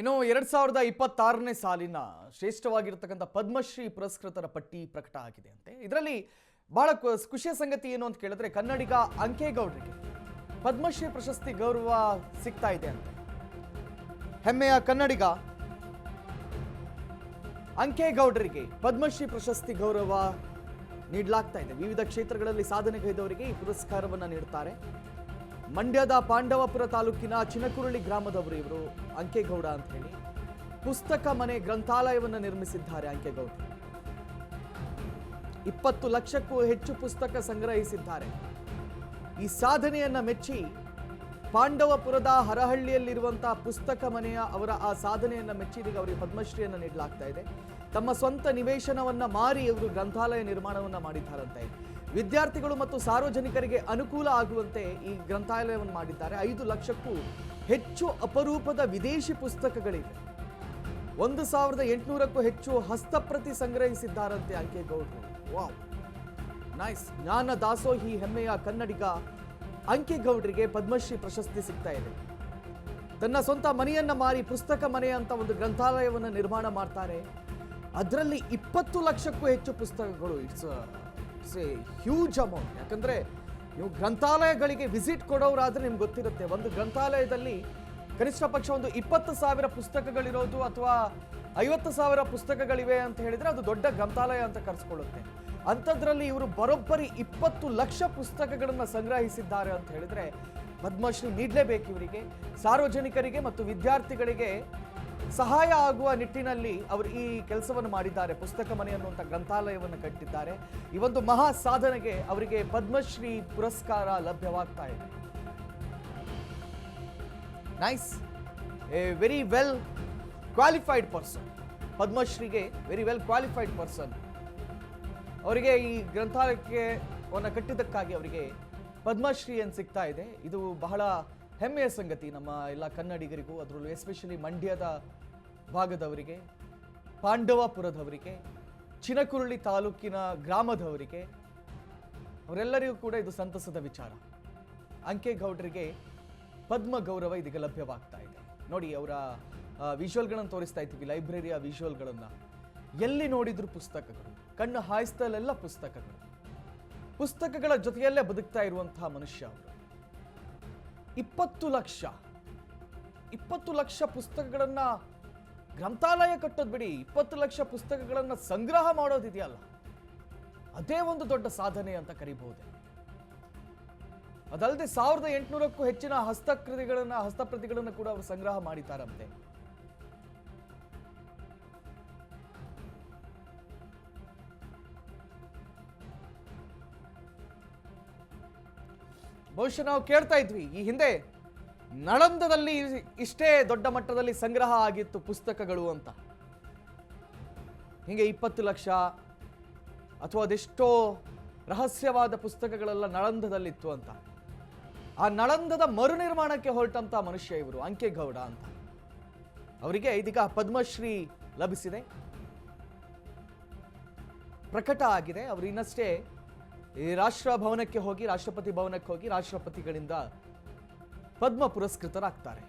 ಇನ್ನು 2026ನೇ ಸಾಲಿನ ಶ್ರೇಷ್ಠವಾಗಿರತಕ್ಕಂಥ ಪದ್ಮಶ್ರೀ ಪುರಸ್ಕೃತರ ಪಟ್ಟಿ ಪ್ರಕಟ ಆಗಿದೆ ಅಂತೆ. ಇದರಲ್ಲಿ ಬಹಳ ಖುಷಿಯ ಸಂಗತಿ ಏನು ಅಂತ ಕೇಳಿದ್ರೆ ಕನ್ನಡಿಗ ಅಂಕೇಗೌಡರಿಗೆ ಪದ್ಮಶ್ರೀ ಪ್ರಶಸ್ತಿ ಗೌರವ ಸಿಗ್ತಾ ಇದೆ ಅಂತೆ. ಹೆಮ್ಮೆಯ ಕನ್ನಡಿಗ ಅಂಕೇಗೌಡರಿಗೆ ಪದ್ಮಶ್ರೀ ಪ್ರಶಸ್ತಿ ಗೌರವ ನೀಡಲಾಗ್ತಾ ಇದೆ. ವಿವಿಧ ಕ್ಷೇತ್ರಗಳಲ್ಲಿ ಸಾಧನೆಗೈದವರಿಗೆ ಈ ಪುರಸ್ಕಾರವನ್ನು ನೀಡುತ್ತಾರೆ. ಮಂಡ್ಯದ ಪಾಂಡವಪುರ ತಾಲೂಕಿನ ಚಿನಕುರಳಿ ಗ್ರಾಮದವರು ಇವರು ಅಂಕೇಗೌಡ ಅಂತ ಹೇಳಿ ಪುಸ್ತಕ ಮನೆ ಗ್ರಂಥಾಲಯವನ್ನು ನಿರ್ಮಿಸಿದ್ದಾರೆ. ಅಂಕೇಗೌಡರು 20 ಲಕ್ಷಕ್ಕೂ ಹೆಚ್ಚು ಪುಸ್ತಕ ಸಂಗ್ರಹಿಸಿದ್ದಾರೆ. ಈ ಸಾಧನೆಯನ್ನ ಮೆಚ್ಚಿ ಪಾಂಡವಪುರದ ಹರಹಳ್ಳಿಯಲ್ಲಿರುವಂತಹ ಪುಸ್ತಕ ಮನೆಯ ಅವರ ಆ ಸಾಧನೆಯನ್ನ ಮೆಚ್ಚಿ ಈಗ ಅವರಿಗೆ ಪದ್ಮಶ್ರೀಯನ್ನು ನೀಡಲಾಗ್ತಾ ಇದೆ. ತಮ್ಮ ಸ್ವಂತ ನಿವೇಶನವನ್ನ ಮಾರಿ ಇವರು ಗ್ರಂಥಾಲಯ ನಿರ್ಮಾಣವನ್ನ ಮಾಡಿದ್ದಾರಂತೆ. ವಿದ್ಯಾರ್ಥಿಗಳು ಮತ್ತು ಸಾರ್ವಜನಿಕರಿಗೆ ಅನುಕೂಲ ಆಗುವಂತೆ ಈ ಗ್ರಂಥಾಲಯವನ್ನು ಮಾಡಿದ್ದಾರೆ. 5 ಲಕ್ಷಕ್ಕೂ ಹೆಚ್ಚು ಅಪರೂಪದ ವಿದೇಶಿ ಪುಸ್ತಕಗಳಿವೆ. 1800ಕ್ಕೂ ಹೆಚ್ಚು ಹಸ್ತಪ್ರತಿ ಸಂಗ್ರಹಿಸಿದ್ದಾರಂತೆ ಅಂಕೇಗೌಡರು. Wow, nice. ಜ್ಞಾನ ದಾಸೋಹಿ ಹೆಮ್ಮೆಯ ಕನ್ನಡಿಗ ಅಂಕೇಗೌಡರಿಗೆ ಪದ್ಮಶ್ರೀ ಪ್ರಶಸ್ತಿ ಸಿಗ್ತಾ ಇದೆ. ತನ್ನ ಸ್ವಂತ ಮನೆಯನ್ನ ಮಾರಿ ಪುಸ್ತಕ ಮನೆ ಅಂತ ಒಂದು ಗ್ರಂಥಾಲಯವನ್ನು ನಿರ್ಮಾಣ ಮಾಡ್ತಾರೆ. ಅದರಲ್ಲಿ 20 ಲಕ್ಷಕ್ಕೂ ಹೆಚ್ಚು ಪುಸ್ತಕಗಳು. It's A huge amount. ಯಾಕಂದ್ರೆ ನೀವು ಗ್ರಂಥಾಲಯಗಳಿಗೆ ವಿಸಿಟ್ ಕೊಡೋರಾದ್ರೆ ನಿಮ್ಗೆ ಗೊತ್ತಿರುತ್ತೆ, ಒಂದು ಗ್ರಂಥಾಲಯದಲ್ಲಿ ಕನಿಷ್ಠ ಪಕ್ಷ ಒಂದು 20,000 ಪುಸ್ತಕಗಳಿರೋದು ಅಥವಾ 50,000 ಪುಸ್ತಕಗಳಿವೆ ಅಂತ ಹೇಳಿದ್ರೆ ಅದು ದೊಡ್ಡ ಗ್ರಂಥಾಲಯ ಅಂತ ಕರೆಸ್ಕೊಳ್ಳುತ್ತೆ. ಅಂಥದ್ರಲ್ಲಿ ಇವರು ಬರೋಬ್ಬರಿ 20 ಲಕ್ಷ ಪುಸ್ತಕಗಳನ್ನು ಸಂಗ್ರಹಿಸಿದ್ದಾರೆ ಅಂತ ಹೇಳಿದ್ರೆ ಪದ್ಮಶ್ರೀ ನೀಡಲೇಬೇಕು ಇವರಿಗೆ. ಸಾರ್ವಜನಿಕರಿಗೆ ಮತ್ತು ವಿದ್ಯಾರ್ಥಿಗಳಿಗೆ ಸಹಾಯ ಆಗುವ ನಿಟ್ಟಿನಲ್ಲಿ ಅವರು ಈ ಕೆಲಸವನ್ನು ಮಾಡಿದ್ದಾರೆ. ಪುಸ್ತಕ ಮನೆ ಅನ್ನುವಂಥ ಗ್ರಂಥಾಲಯವನ್ನು ಕಟ್ಟಿದ್ದಾರೆ. ಈ ಒಂದು ಮಹಾ ಸಾಧನೆಗೆ ಅವರಿಗೆ ಪದ್ಮಶ್ರೀ ಪುರಸ್ಕಾರ ಲಭ್ಯವಾಗ್ತಾ ಇದೆ. Nice. A very well qualified person. ಪದ್ಮಶ್ರೀಗೆ ವೆರಿ ವೆಲ್ ಕ್ವಾಲಿಫೈಡ್ ಪರ್ಸನ್. ಅವರಿಗೆ ಈ ಗ್ರಂಥಾಲಯಕ್ಕೆ ಕಟ್ಟಿದ್ದಕ್ಕಾಗಿ ಅವರಿಗೆ ಪದ್ಮಶ್ರೀ ಅಂತ ಸಿಗ್ತಾ ಇದೆ. ಇದು ಬಹಳ ಹೆಮ್ಮೆಯ ಸಂಗತಿ ನಮ್ಮ ಎಲ್ಲ ಕನ್ನಡಿಗರಿಗೂ, ಅದರಲ್ಲೂ ಎಸ್ಪೆಷಲಿ ಮಂಡ್ಯದ ಭಾಗದವರಿಗೆ, ಪಾಂಡವಪುರದವರಿಗೆ, ಚಿನಕುರಳಿ ತಾಲೂಕಿನ ಗ್ರಾಮದವರಿಗೆ, ಅವರೆಲ್ಲರಿಗೂ ಕೂಡ ಇದು ಸಂತಸದ ವಿಚಾರ. ಅಂಕೇಗೌಡರಿಗೆ ಪದ್ಮ ಗೌರವ ಇದೀಗ ಲಭ್ಯವಾಗ್ತಾ ಇದೆ. ನೋಡಿ, ಅವರ ವಿಜುವಲ್ಗಳನ್ನು ತೋರಿಸ್ತಾ ಇದ್ದೀವಿ, ಲೈಬ್ರರಿಯ ವಿಜುವಲ್ಗಳನ್ನು. ಎಲ್ಲಿ ನೋಡಿದ್ರು ಪುಸ್ತಕಗಳು, ಕಣ್ಣು ಹಾಯಿಸ್ತಲೆಲ್ಲ ಪುಸ್ತಕಗಳು. ಪುಸ್ತಕಗಳ ಜೊತೆಯಲ್ಲೇ ಬದುಕ್ತಾ ಇರುವಂತಹ ಮನುಷ್ಯ ಅವರು. 20 ಲಕ್ಷ ಪುಸ್ತಕಗಳನ್ನ ಗ್ರಂಥಾಲಯ ಕಟ್ಟೋದು ಬಿಡಿ, 20 ಲಕ್ಷ ಪುಸ್ತಕಗಳನ್ನ ಸಂಗ್ರಹ ಮಾಡೋದಿದೆಯಲ್ಲ, ಅದೇ ಒಂದು ದೊಡ್ಡ ಸಾಧನೆ ಅಂತ ಕರಿಬಹುದೇ. ಅದಲ್ಲದೆ 1800ಕ್ಕೂ ಹೆಚ್ಚಿನ ಹಸ್ತಪ್ರತಿಗಳನ್ನ ಕೂಡ ಅವರು ಸಂಗ್ರಹ ಮಾಡಿದ್ದಾರಂತೆ. ಬಹುಶಃ ನಾವು ಕೇಳ್ತಾ ಇದ್ವಿ ಈ ಹಿಂದೆ ನಳಂದದಲ್ಲಿ ಇಷ್ಟೇ ದೊಡ್ಡ ಮಟ್ಟದಲ್ಲಿ ಸಂಗ್ರಹ ಆಗಿತ್ತು ಪುಸ್ತಕಗಳು ಅಂತ. ಹಿಂಗೆ 20 ಲಕ್ಷ ಅಥವಾ ಅದೆಷ್ಟೋ ರಹಸ್ಯವಾದ ಪುಸ್ತಕಗಳೆಲ್ಲ ನಳಂದದಲ್ಲಿತ್ತು ಅಂತ. ಆ ನಳಂದದ ಮರು ನಿರ್ಮಾಣಕ್ಕೆ ಹೊರಟಂತ ಮನುಷ್ಯ ಇವರು ಅಂಕೇಗೌಡ ಅಂತ. ಅವರಿಗೆ ಇದೀಗ ಪದ್ಮಶ್ರೀ ಲಭಿಸಿದೆ, ಪ್ರಕಟ ಆಗಿದೆ. ಅವರು ಇನ್ನಷ್ಟೇ ಈ ರಾಷ್ಟ್ರಪತಿ ಭವನಕ್ಕೆ ಹೋಗಿ ರಾಷ್ಟ್ರಪತಿಗಳಿಂದ ಪದ್ಮ ಪುರಸ್ಕೃತರಾಗ್ತಾರೆ.